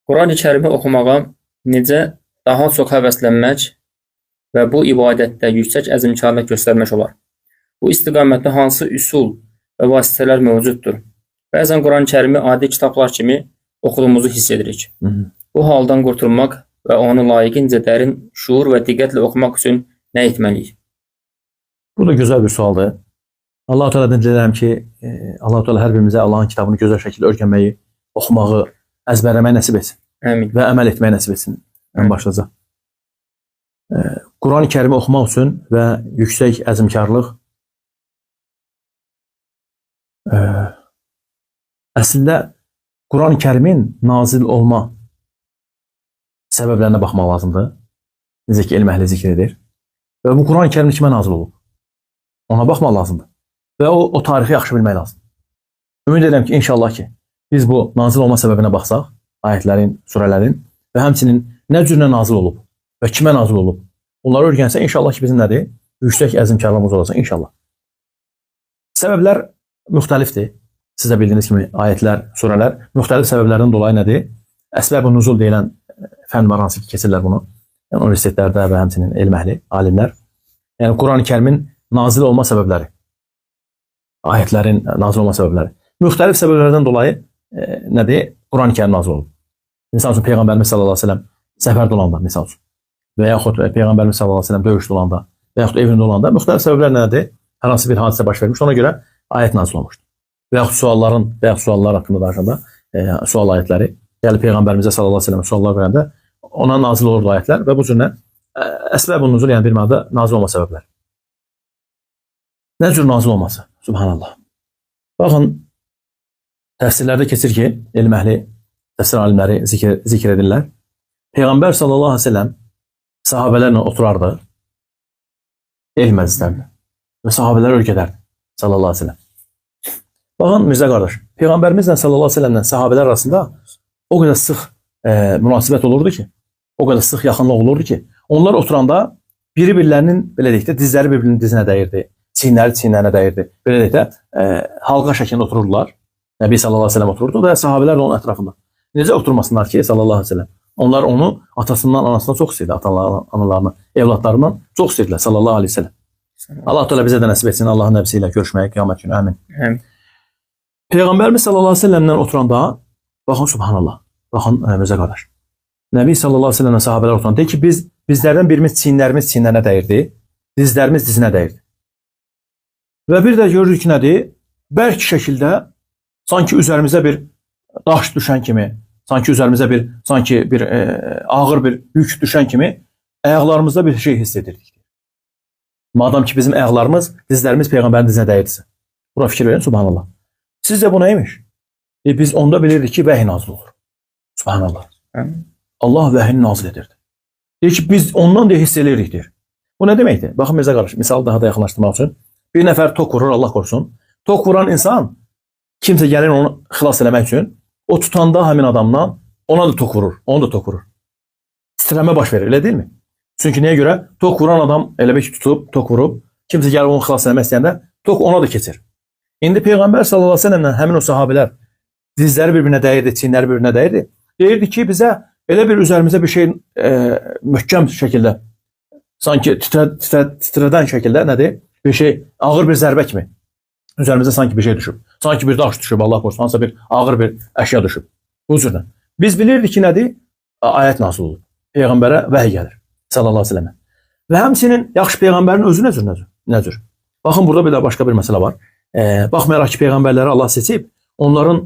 Quran-ı Kərimi oxumağa necə daha çox həvəslənmək və bu ibadətdə yüksək əzmkarlıq göstərmək olar? Bu istiqamətdə hansı üsul və vasitələr mövcuddur? Bəzən Quran-ı Kərimi adi kitablar kimi oxuduğumuzu hiss edirik. Bu haldan qurtulmaq və onu layiqincə dərin şuur və diqqətlə oxumaq üçün nə etməliyik? Bu da gözəl bir sualdır. Allah-u Teala'dan diləyirəm ki, Allah-u Teala hər birimizə Allahın kitabını gözəl şəkildə öyrənməyi, oxumağı, əzbərləməyi nəsib etsin. Əmin. Və əməl etməyi nəsib etsin ən başlıca. Quran-ı Kərimi oxumaq üçün və yüksək əzmkarlıq əslində Quran-ı Kərimin nazil olma səbəblərinə baxmaq lazımdır. Necə ki, elm əhli zikr edir. Və bu Quran-ı Kərim kimə nazil olub? Ona baxmaq lazımdır. Və o tarixi yaxşı bilmək lazımdır. Ümid edirəm ki, inşallah ki, biz bu nazil olma səbəbinə baxsaq, ayətlərin, surələrin və həmçinin nə cürlə nazil olub və kimə nazil olub, onları öyrənsək, inşallah ki, bizim nədir? Yüksək əzmkarlığımız olacaq, inşallah. Səbəblər müxtəlifdir. Siz də bildiyiniz kimi ayətlər, surələr müxtəlif səbəblərdən dolayı nədir? Əsbəb-ı nuzul deyilən fən var, hansı ki, keçirlər bunu. Yəni, universitetlərdə və həmçinin elm əhli, alimlər. Yəni, Quran-ı Kərimin nazil olma səbəbləri, ayətlərin nazil olma səbəbləri. Müxtəlif səbəblərdən dolayı nədir? Quran-ı Kərim nazil olub. Misal üçün, Peyğəmbərimiz sallallahu aleyhi ve sellem səfərdə olanda, misal üçün, və yaxud Peyğəmbərimiz sallallahu aleyhi ve sellem döyüşdə olanda, və yaxud evində olanda müxtəlif səbəblər nədir? Hər hansı bir hadisə baş vermiş, ona görə ayət nazil olmuşdur. Və yaxud sualların, və yaxud suallar haqqında danışanda, sual ayətləri, yəni Peyğəmbərimizə sallallahu aleyhi ve sellem suallar verəndə ona nazil olurdu ayətlər və bu cürlə əsbəb-ı nuzul, yəni bir mənada nazil olma səbəblər. Nə cür nazil olması? Subhanallah. Baxın, təfsirlərdə keçir ki, elm əhli, təfsir alimləri zikr edirlər. Peyğəmbər sallallahu aleyhi ve sellem sahabələrlə oturardı, elm məclislərində və sahabələr öyrədərdi sallallahu aleyhi ve sellem. Baxın, Mirzə qardaş, Peyğəmbərimizlə sallallahu aleyhi ve sellemlə sahabələr arasında o qədər sıx münasibət olurdu ki, o qədər sıx yaxınlıq olurdu ki, onlar oturanda biri-birlərinin, belə deyək də, dizləri bir-birinin dizinə dəyirdi, çiyinləri çiyinlərinə dəyirdi. Belə deyək də, halqa şəklində otururdular. Nəbi sallallahu aleyhi ve sellem otururdu və sahabələr də onun ətrafında. Necə oturmasınlar ki, sallallahu aleyhi ve sellem? Onlar onu atasından, anasından çox istəyirdi, analarından, evlatlarından çox istəyirdilər, sallallahu aleyhi ve sellem. Allah Teala bizə də nəsib etsin, Allahın nəbisi ilə görüşməyə qiyamət günü, əmin. Peyğəmbərimiz sallallahu aleyhi ve sellemlə oturanda, baxın, subhanallah, baxın, Mirzə qardaş. Nəbi sallallahu aleyhi ve sellemlə sahabələr oturanda, deyir ki, bizlərdən birimiz çiyinlərimiz çiyinlərinə dəyirdi, dizlərimiz dizinə dəyirdi. Və bir də görürük ki, nədir? Bərk şəkildə, sanki üzərimizə bir daş düşən kimi, sanki üzərimizə bir ağır bir yük düşən kimi ayaqlarımızda bir şey hiss edirdik. Madam ki, bizim ayaqlarımız, dizlərimiz Peyğəmbərin dizinə dəyirdisə. Buna fikir verin, subhanallah. Sizcə bu neymiş? Biz onda bilirdik ki, vəhiy nazil olur. Subhanallah. Allah vəhiyini nazil edirdi. Deyir ki, biz ondan da hiss edirdik, deyir. Bu nə deməkdir? Baxın, Mirzə qardaş, misalı daha da yaxınlaşdırmaq üçün. Bir nəfər tok vurur, Allah korusun. Tok vuran insan, kimsə gəlir onu xilas eləmək üçün, o tutanda həmin adamdan ona da tok vurur, onu da tok vurur. Titrəmə baş verir, elə deyil mi? Çünki nəyə görə? Tok vuran adam elə bir ki, tutub, tok vurub, kimsə gəlir onu xilas eləmək istəyəndə, tok ona da keçir. İndi Peyğəmbər sallallahu aleyhi ve sellemlə həmin o sahabələr dizləri bir-birinə dəyirdi, çiyinləri bir-birinə dəyirdi. Deyirdi ki, bizə elə bir üzərimizə bir şey möhkəm şəkildə, sanki titrədən şəkildə nədir? Bir şey, ağır bir zərbə kimi. Üzərimizə sanki bir şey düşüb. Sanki bir daş düşüb, Allah korusun. Hansısa bir ağır bir əşya düşüb. Bu cürlə. Biz bilirdik ki, nədir? Ayət nazil olur. Peyğəmbərə vəhiy gəlir. Sallallahu aleyhi ve sellemə. Və həmçinin yaxşı Peyğəmbərin özü nə cür? Baxın, burada bir də başqa bir məsələ var. Baxmayaraq ki, Peyğəmbərləri Allah seçib, onların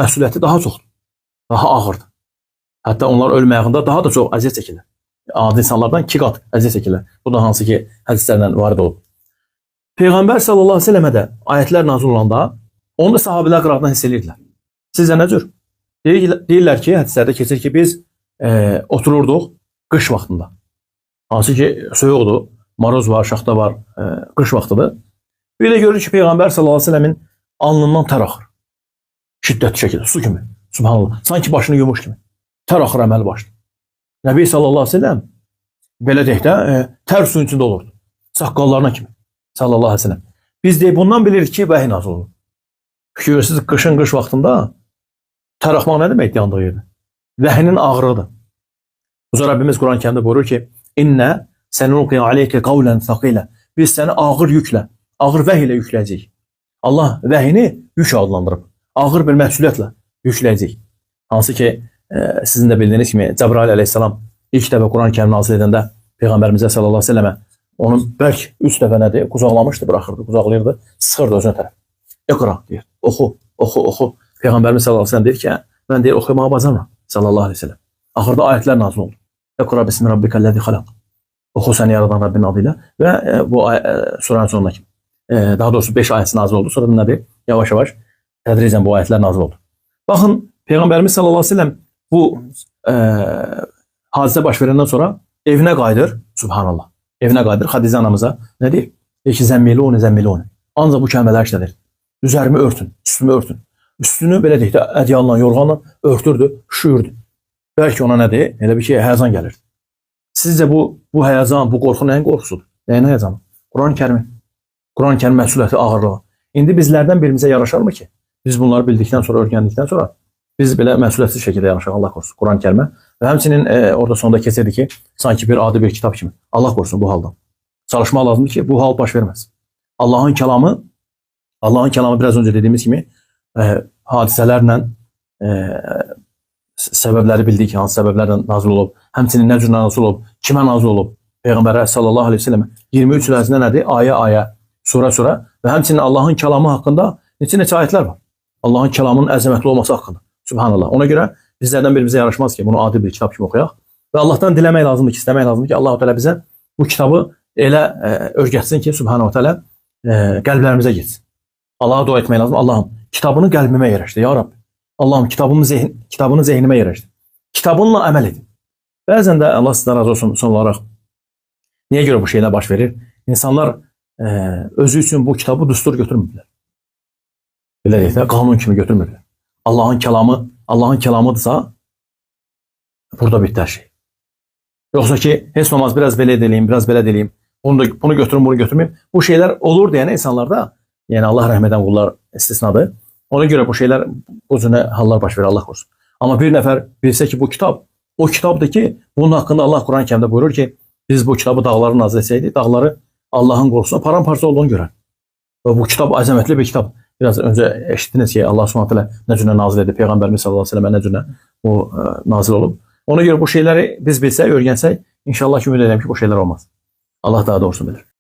məsuliyyəti daha çoxdur. Daha ağırdır. Hətta onlar ölməyəğində daha da çox əziyyət çəkirlər. Adi insanlardan 2 qat əziyyət çəkirlər. Bu da hansı ki, hədislərlə varid olub. Peyğəmbər sallallahu aleyhi ve sellemə də ayətlər nazil olanda, onu da sahabələr qıraqdan hiss edirdilər. Sizcə nə cür? Deyirlər ki, hədislərdə keçir ki, biz otururduq qış vaxtında. Hansı ki, soyuqdur, maroz var, şaxta var, qış vaxtıdır. Bir də görürük ki, Peyğəmbər sallallahu aleyhi ve sellemin alnından tər axır. Şiddətli şəkildə, su kimi. Subhanallah. Sanki başını yumuş kimi. Tər axır əməli başlı. Nəbi sallallahu aleyhi ve sellem belə deyək də tər suyun içində olurdu. Saqqallarına kimi. Sallallahu aleyhi ve sellem. Biz de bundan bilirdik ki, vəhiy nazil olur. Görürsünüz, qış vaxtında Tər axmaq nə deməkdir yandığı yerdə? Vəhinin ağrıdır. Sonra Rəbbimiz Quran-ı Kərimdə buyurur ki, İnnə sənulqi aleyke qavlən saqilə. Biz səni ağır yüklə, ağır vəhy ilə yükləyəcəyik. Allah vəhini yük adlandırıb. Ağır bir məsuliyyətlə yükləyəcək. Hansı ki, sizin də bildiyiniz kimi Cəbrail əleyhissalam ilk dəfə Quran-ı Kərim nazil edəndə Peyğəmbərimizə sallallahu əleyhi və səlləmə onun bəlkə 3 dəfə nədir, qucaqlamışdı, buraxırdı, qucaqlayırdı, sıxırdı özünə tərəf. İqra deyir, oxu, oxu, oxu. Peyğəmbərimiz sallallahu əleyhi və səlləm deyir ki, mən deyir oxumağı bacarmıram sallallahu əleyhi və səlləm. Axırda ayətlər nazil oldu. İqra bismi rabbikəl-ləzi xalaq. Oxu səni yaradan Rəbbin adı ilə və bu suranın sonundakı daha doğrusu 5 ayəsi nazil oldu. Sonra da nədir? Yavaş-yavaş tədricən bu ayətlər nazil oldu. Baxın, Peyğəmbərimiz sallallahu əleyhi və səlləm bu hadisə baş verəndən sonra evinə qayıdır. Subhanallah. Evinə qayıdır. Xədicə anamıza nə deyir? Deyir ki, zəmmiluni, zəmmiluni. Ancaq bu kəlmələr işlədir. Üzərimi örtün, üstümü örtün. Üstünü belə deyək də ədyalla, yorğanla örtürdü, şüyürdü. Bəlkə ona nədir? Elə bir ki, həyəcan gəlir. Sizcə bu həyəcan, bu qorxu nəyin qorxusudur? Nəyin həyəcanı? Quran-ı Kərimin. Quran-ı Kərim məsuliyyəti ağırlığı. İndi bizlərdən birimizə yaraşarmı ki? Biz bunları bildikdən sonra, öyrəndikdən sonra biz belə məsuliyyətsiz şəkildə yanaşaq, Allah qorusun, Quran-ı Kərimə. Və həmçinin orada sonunda keçirdi ki, sanki bir adi bir kitab kimi. Allah qorusun bu haldan. Çalışmaq lazımdır ki, bu hal baş verməsin. Allahın kəlamı biraz öncə dediyimiz kimi hadisələrlə səbəbləri bildik ki, hansı səbəblərlə nazil olub, həmçinin nə cür nazil olub, kimə nazil olub, Peyğəmbərə sallallahu əleyhi və səlləm 23 il ərzində nədir? Ayə-ayə, sura-sura və həmçinin Allahın kəlamı haqqında neçə ayətlər var. Allahın kəlamının əzəmətli olması haqqında. Subhanallah. Ona görə bizlərdən birimizə yaraşmaz ki, bunu adi bir kitab kimi oxuyaq və Allahdan diləmək lazımdır ki, istəmək lazımdır ki, Allah-u Teala bizə bu kitabı elə öyrətsin ki, Subhanahu Teala qəlblərimizə getsin. Allah'a dua etmək lazım. Allah'ım kitabını qəlbimə yerləşdir, ya Rabbi. Allah'ım kitabını zehnimə yerləşdir. Kitabınla əməl edin. Bəzən də Allah sizdən razı olsun son olaraq niyə görə bu şeylər baş verir? İnsanlar özü üçün bu kitabı düstur götürmürlər. Belə deyək də, qanun kimi götürmürlər. Allah'ın kəlamıdırsa burada bitdi hər şey. Yoxsa ki, heç olmaz biraz belə edeyim, biraz belə edeyim. Bunu götürün, bunu götürmeyeyim. Bu şeylər olur deyən insanlarda, yəni Allah rəhmədən qullar istisnadır. Ona görə bu şeylər, bu cürə hallar baş verir, Allah qorusun. Amma bir nəfər bilsə ki, bu kitab, o kitabdır ki, bunun haqqında Allah Quran-ı Kərimdə buyurur ki, biz bu kitabı dağları nazil etsəydik, dağları Allahın qorxusuna paramparça olduğunu görər. Və bu kitab əzəmətli bir kitab. Biraz öncə eşitdiniz ki, Allah Subhanahu taala nə cürə nazil edib, Peyğəmbərimiz sallallahu əleyhi və səlləm nə cürə o nazil olub. Ona görə bu şeyləri biz bilsək, öyrənsək, inşallah ki, ümid edirəm ki, bu şeylər olmaz. Allah daha doğrusunu bilir.